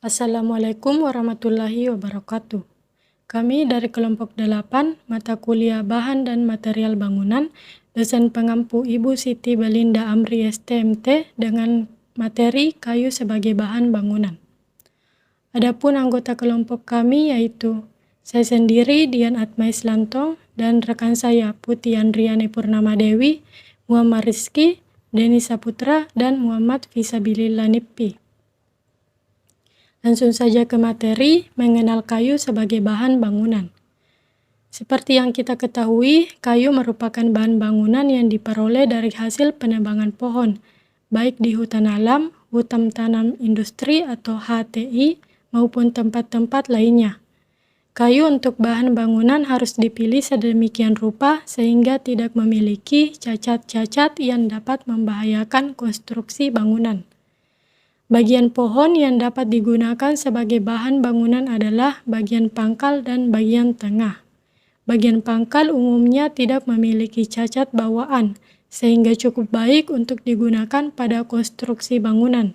Assalamualaikum warahmatullahi wabarakatuh. Kami dari kelompok 8, mata kuliah Bahan dan Material Bangunan, dosen pengampu Ibu Siti Belinda Amri STMT dengan materi kayu sebagai bahan bangunan. Adapun anggota kelompok kami yaitu saya sendiri Dian Atma Islanto dan rekan saya Putih Andriani Purnama Dewi, Muhammad Rizky, Denny Saputra, dan Muhammad Fisabilillah Nippi. Langsung saja ke materi, mengenal kayu sebagai bahan bangunan. Seperti yang kita ketahui, kayu merupakan bahan bangunan yang diperoleh dari hasil penebangan pohon, baik di hutan alam, hutan tanam industri atau HTI, maupun tempat-tempat lainnya. Kayu untuk bahan bangunan harus dipilih sedemikian rupa sehingga tidak memiliki cacat-cacat yang dapat membahayakan konstruksi bangunan. Bagian pohon yang dapat digunakan sebagai bahan bangunan adalah bagian pangkal dan bagian tengah. Bagian pangkal umumnya tidak memiliki cacat bawaan, sehingga cukup baik untuk digunakan pada konstruksi bangunan.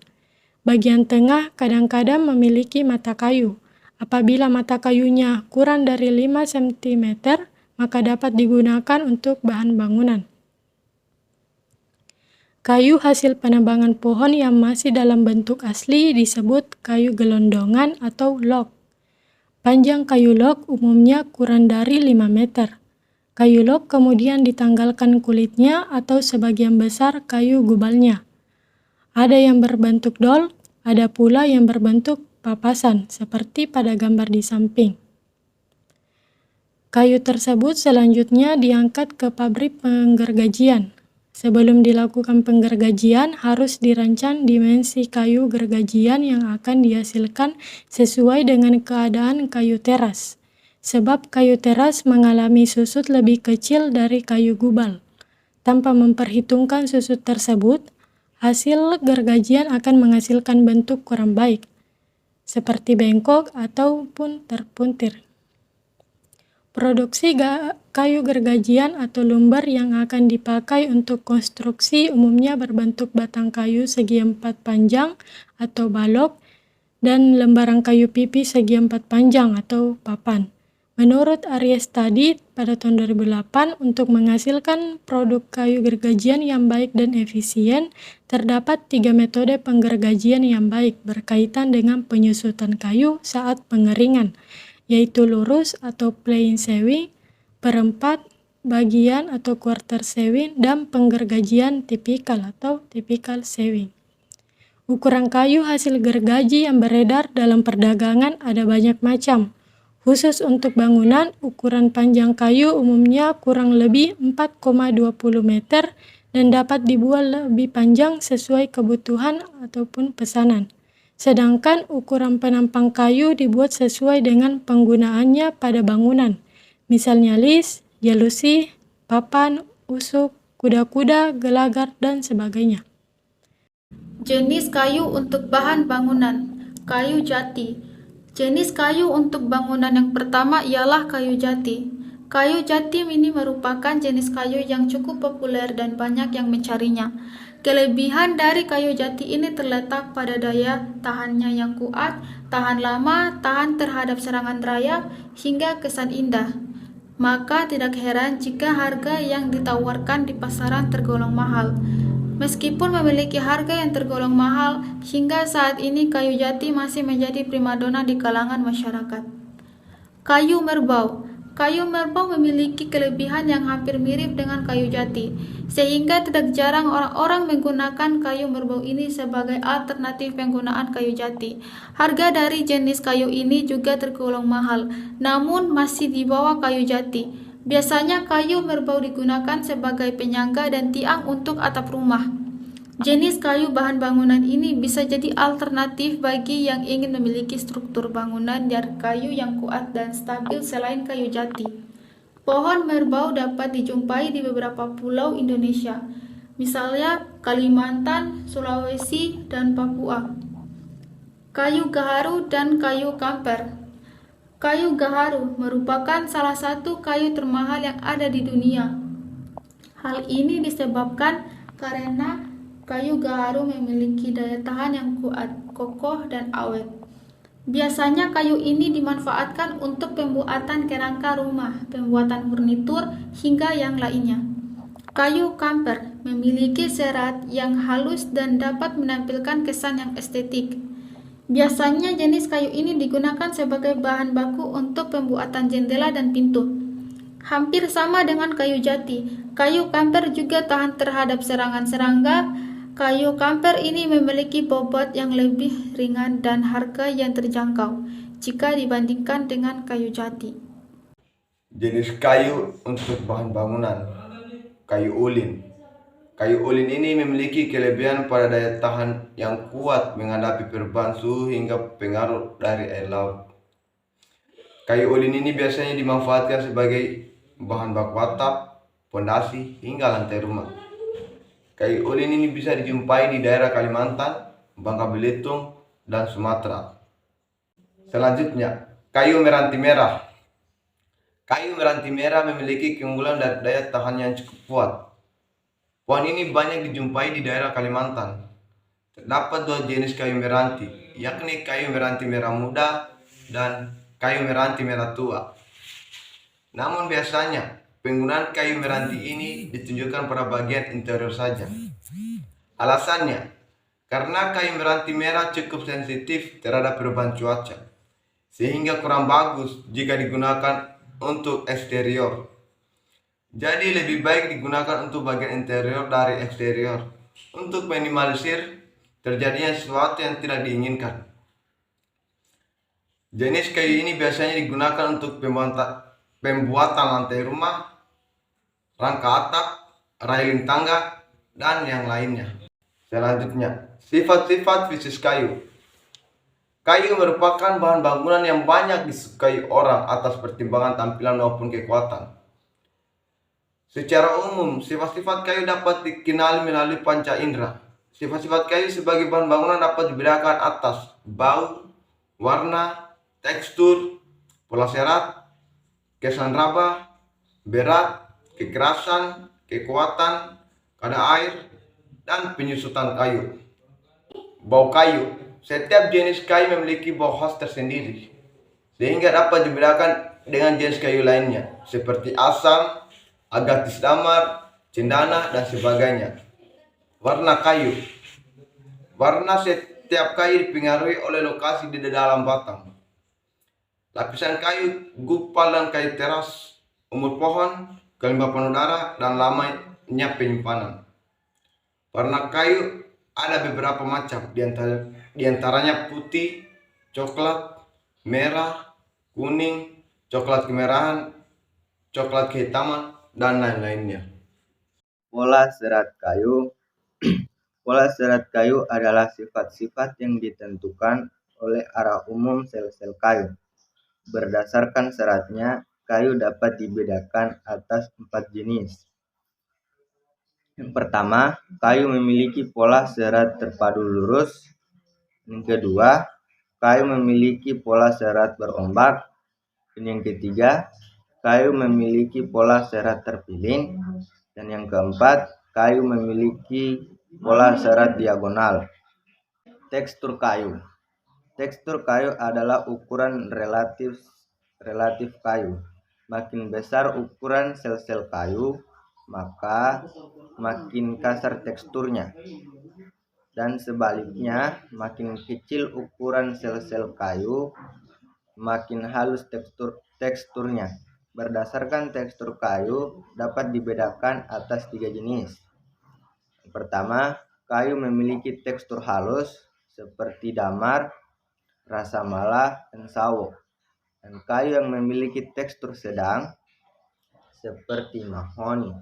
Bagian tengah kadang-kadang memiliki mata kayu. Apabila mata kayunya kurang dari 5 cm, maka dapat digunakan untuk bahan bangunan. Kayu hasil penebangan pohon yang masih dalam bentuk asli disebut kayu gelondongan atau log. Panjang kayu log umumnya kurang dari 5 meter. Kayu log kemudian ditanggalkan kulitnya atau sebagian besar kayu gubalnya. Ada yang berbentuk dol, ada pula yang berbentuk papasan, seperti pada gambar di samping. Kayu tersebut selanjutnya diangkat ke pabrik penggergajian. Sebelum dilakukan penggergajian, harus dirancang dimensi kayu gergajian yang akan dihasilkan sesuai dengan keadaan kayu teras. Sebab kayu teras mengalami susut lebih kecil dari kayu gubal. Tanpa memperhitungkan susut tersebut, hasil gergajian akan menghasilkan bentuk kurang baik, seperti bengkok ataupun terpuntir. Produksi kayu gergajian atau lumber yang akan dipakai untuk konstruksi umumnya berbentuk batang kayu segi 4 panjang atau balok dan lembaran kayu pipih segi 4 panjang atau papan. Menurut Aries Study pada tahun 2008, untuk menghasilkan produk kayu gergajian yang baik dan efisien, terdapat 3 metode penggergajian yang baik berkaitan dengan penyusutan kayu saat pengeringan, yaitu lurus atau plain sewing, perempat, bagian atau quarter sewing, dan penggergajian tipikal atau typical sewing. Ukuran kayu hasil gergaji yang beredar dalam perdagangan ada banyak macam. Khusus untuk bangunan, ukuran panjang kayu umumnya kurang lebih 4,20 meter dan dapat dibuat lebih panjang sesuai kebutuhan ataupun pesanan. Sedangkan ukuran penampang kayu dibuat sesuai dengan penggunaannya pada bangunan, misalnya lis, jelusi, papan, usuk, kuda-kuda, gelagar, dan sebagainya. Jenis kayu untuk bahan bangunan. Kayu jati. Jenis kayu untuk bangunan yang pertama ialah kayu jati. Kayu jati ini merupakan jenis kayu yang cukup populer dan banyak yang mencarinya. Kelebihan dari kayu jati ini terletak pada daya tahannya yang kuat, tahan lama, tahan terhadap serangan rayap, hingga kesan indah. Maka tidak heran jika harga yang ditawarkan di pasaran tergolong mahal. Meskipun memiliki harga yang tergolong mahal, hingga saat ini kayu jati masih menjadi primadona di kalangan masyarakat. Kayu merbau. Kayu merbau memiliki kelebihan yang hampir mirip dengan kayu jati, sehingga tidak jarang orang-orang menggunakan kayu merbau ini sebagai alternatif penggunaan kayu jati. Harga dari jenis kayu ini juga tergolong mahal, namun masih di bawah kayu jati. Biasanya kayu merbau digunakan sebagai penyangga dan tiang untuk atap rumah. Jenis kayu bahan bangunan ini bisa jadi alternatif bagi yang ingin memiliki struktur bangunan dari kayu yang kuat dan stabil selain kayu jati. Pohon merbau dapat dijumpai di beberapa pulau Indonesia, misalnya Kalimantan, Sulawesi, dan Papua. Kayu gaharu dan kayu kamper. Kayu gaharu merupakan salah satu kayu termahal yang ada di dunia. Hal ini disebabkan karena kayu gaharu memiliki daya tahan yang kuat, kokoh, dan awet. Biasanya kayu ini dimanfaatkan untuk pembuatan kerangka rumah, pembuatan furnitur, hingga yang lainnya. Kayu kamper memiliki serat yang halus dan dapat menampilkan kesan yang estetik. Biasanya jenis kayu ini digunakan sebagai bahan baku untuk pembuatan jendela dan pintu. Hampir sama dengan kayu jati, kayu kamper juga tahan terhadap serangan serangga. Kayu kamper ini memiliki bobot yang lebih ringan dan harga yang terjangkau jika dibandingkan dengan kayu jati. Jenis kayu untuk bahan bangunan. Kayu ulin. Kayu ulin ini memiliki kelebihan pada daya tahan yang kuat menghadapi perubahan suhu hingga pengaruh dari air laut. Kayu ulin ini biasanya dimanfaatkan sebagai bahan baku atap, pondasi, hingga lantai rumah. Kayu ulin ini bisa dijumpai di daerah Kalimantan, Bangka Belitung, dan Sumatera. Selanjutnya, kayu meranti merah. Kayu meranti merah memiliki keunggulan dari daya tahan yang cukup kuat. Pohon ini banyak dijumpai di daerah Kalimantan. Terdapat dua jenis kayu meranti, yakni kayu meranti merah muda dan kayu meranti merah tua. Namun biasanya, penggunaan kayu meranti ini ditunjukkan pada bagian interior saja. Alasannya, karena kayu meranti merah cukup sensitif terhadap perubahan cuaca, sehingga kurang bagus jika digunakan untuk eksterior. Jadi lebih baik digunakan untuk bagian interior dari eksterior, untuk minimalisir terjadinya sesuatu yang tidak diinginkan. Jenis kayu ini biasanya digunakan untuk pembuatan lantai rumah, rangka atap, railing tangga, dan yang lainnya. Selanjutnya, sifat-sifat fisik kayu. Kayu merupakan bahan bangunan yang banyak disukai orang atas pertimbangan tampilan maupun kekuatan. Secara umum, sifat-sifat kayu dapat dikenali melalui panca indera. Sifat-sifat kayu sebagai bahan bangunan dapat dibedakan atas bau, warna, tekstur, pola serat, kesan raba, berat, kekerasan, kekuatan, kadar air, dan penyusutan kayu. Bau kayu. Setiap jenis kayu memiliki bau khas tersendiri, sehingga dapat dibedakan dengan jenis kayu lainnya, seperti asam, agatis damar, cendana, dan sebagainya. Warna kayu. Warna setiap kayu dipengaruhi oleh lokasi di dalam batang, lapisan kayu, gupal dan kayu teras, umur pohon, kelembapan udara, dan lamanya penyimpanan. Warna kayu ada beberapa macam, diantaranya putih, coklat, merah, kuning, coklat kemerahan, coklat kehitaman, dan lain-lainnya. Pola serat kayu. Pola serat kayu adalah sifat-sifat yang ditentukan oleh arah umum sel-sel kayu. Berdasarkan seratnya, kayu dapat dibedakan atas 4 jenis. Yang pertama, kayu memiliki pola serat terpadu lurus. Yang kedua, kayu memiliki pola serat berombak. Dan yang ketiga, kayu memiliki pola serat terpilin. Dan yang keempat, kayu memiliki pola serat diagonal. Tekstur kayu. Tekstur kayu adalah ukuran relatif kayu. Makin besar ukuran sel-sel kayu, maka makin kasar teksturnya. Dan sebaliknya, makin kecil ukuran sel-sel kayu, makin halus teksturnya. Berdasarkan tekstur kayu dapat dibedakan atas 3 jenis. Yang pertama, kayu memiliki tekstur halus seperti damar, rasa mala, dan sawo. Dan kayu yang memiliki tekstur sedang seperti mahoni.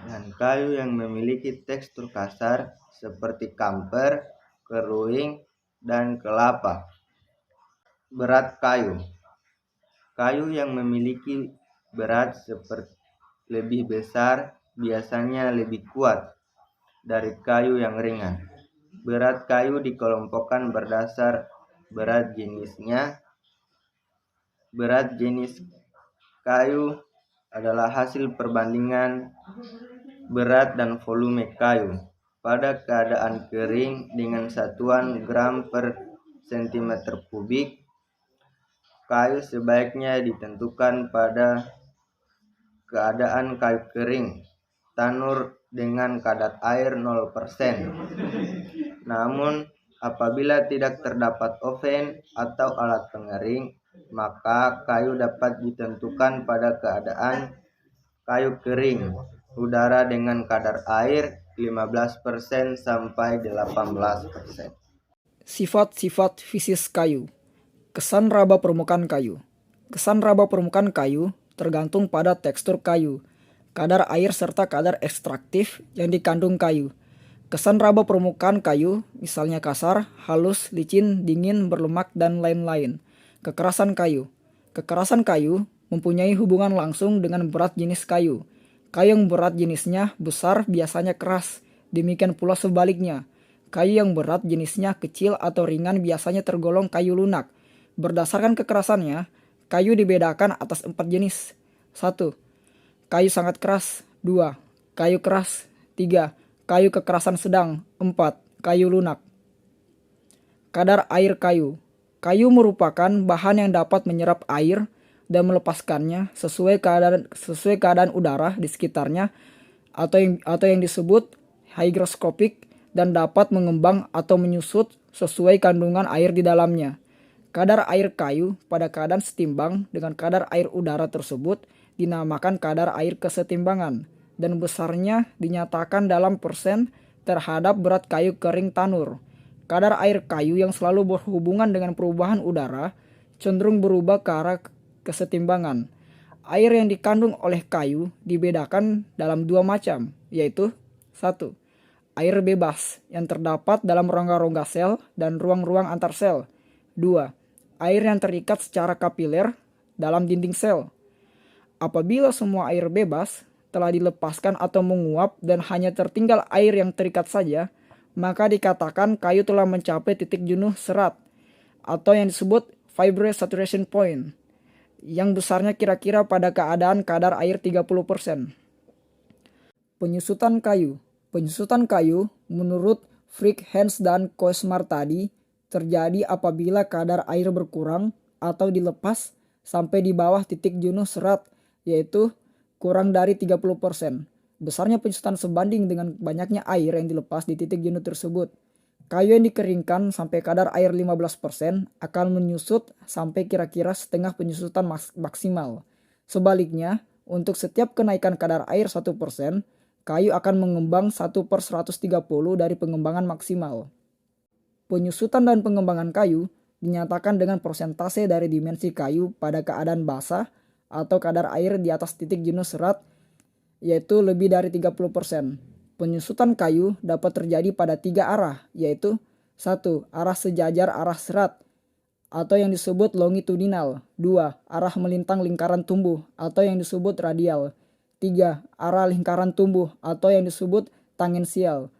Dan kayu yang memiliki tekstur kasar seperti kamper, keruing, dan kelapa. Berat kayu. Kayu yang memiliki berat seperti lebih besar biasanya lebih kuat dari kayu yang ringan. Berat kayu dikelompokkan berdasar berat jenisnya. Berat jenis kayu adalah hasil perbandingan berat dan volume kayu pada keadaan kering dengan satuan gram per cm kubik. Kayu sebaiknya ditentukan pada keadaan kayu kering, tanur dengan kadar air 0%. Namun, apabila tidak terdapat oven atau alat pengering, maka kayu dapat ditentukan pada keadaan kayu kering, udara dengan kadar air 15% sampai 18%. Sifat-sifat fisis kayu. Kesan raba permukaan kayu. Kesan raba permukaan kayu tergantung pada tekstur kayu, kadar air serta kadar ekstraktif yang dikandung kayu. Kesan raba permukaan kayu misalnya kasar, halus, licin, dingin, berlemak, dan lain-lain. Kekerasan kayu. Kekerasan kayu mempunyai hubungan langsung dengan berat jenis kayu. Kayu yang berat jenisnya besar biasanya keras, demikian pula sebaliknya. Kayu yang berat jenisnya kecil atau ringan biasanya tergolong kayu lunak. Berdasarkan kekerasannya, kayu dibedakan atas 4 jenis. 1. Kayu sangat keras. 2. Kayu keras. 3. Kayu kekerasan sedang. 4. Kayu lunak. Kadar air kayu. Kayu merupakan bahan yang dapat menyerap air dan melepaskannya sesuai keadaan udara di sekitarnya atau yang disebut hygroskopik, dan dapat mengembang atau menyusut sesuai kandungan air di dalamnya. Kadar air kayu pada keadaan setimbang dengan kadar air udara tersebut dinamakan kadar air kesetimbangan, dan besarnya dinyatakan dalam persen terhadap berat kayu kering tanur. Kadar air kayu yang selalu berhubungan dengan perubahan udara cenderung berubah ke arah kesetimbangan. Air yang dikandung oleh kayu dibedakan dalam 2 macam, yaitu 1. Air bebas yang terdapat dalam rongga-rongga sel dan ruang-ruang antar sel. 2. Air yang terikat secara kapiler dalam dinding sel. Apabila semua air bebas telah dilepaskan atau menguap dan hanya tertinggal air yang terikat saja, maka dikatakan kayu telah mencapai titik jenuh serat atau yang disebut fibrous saturation point, yang besarnya kira-kira pada keadaan kadar air 30%. Penyusutan kayu. Penyusutan kayu menurut Frick, Hens, dan Koesmar tadi terjadi apabila kadar air berkurang atau dilepas sampai di bawah titik jenuh serat, yaitu kurang dari 30%. Besarnya penyusutan sebanding dengan banyaknya air yang dilepas di titik jenuh tersebut. Kayu yang dikeringkan sampai kadar air 15% akan menyusut sampai kira-kira setengah penyusutan maksimal. Sebaliknya, untuk setiap kenaikan kadar air 1%, kayu akan mengembang 1/130 dari pengembangan maksimal. Penyusutan dan pengembangan kayu dinyatakan dengan persentase dari dimensi kayu pada keadaan basah atau kadar air di atas titik jenuh serat, yaitu lebih dari 30%. Penyusutan kayu dapat terjadi pada 3 arah, yaitu 1. Arah sejajar arah serat atau yang disebut longitudinal. 2. Arah melintang lingkaran tumbuh atau yang disebut radial. 3. Arah lingkaran tumbuh atau yang disebut tangensial.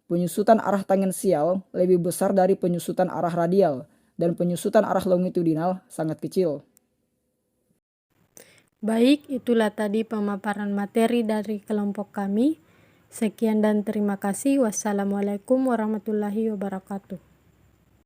Penyusutan arah tangensial lebih besar dari penyusutan arah radial, dan penyusutan arah longitudinal sangat kecil. Baik, itulah tadi pemaparan materi dari kelompok kami. Sekian dan terima kasih. Wassalamualaikum warahmatullahi wabarakatuh.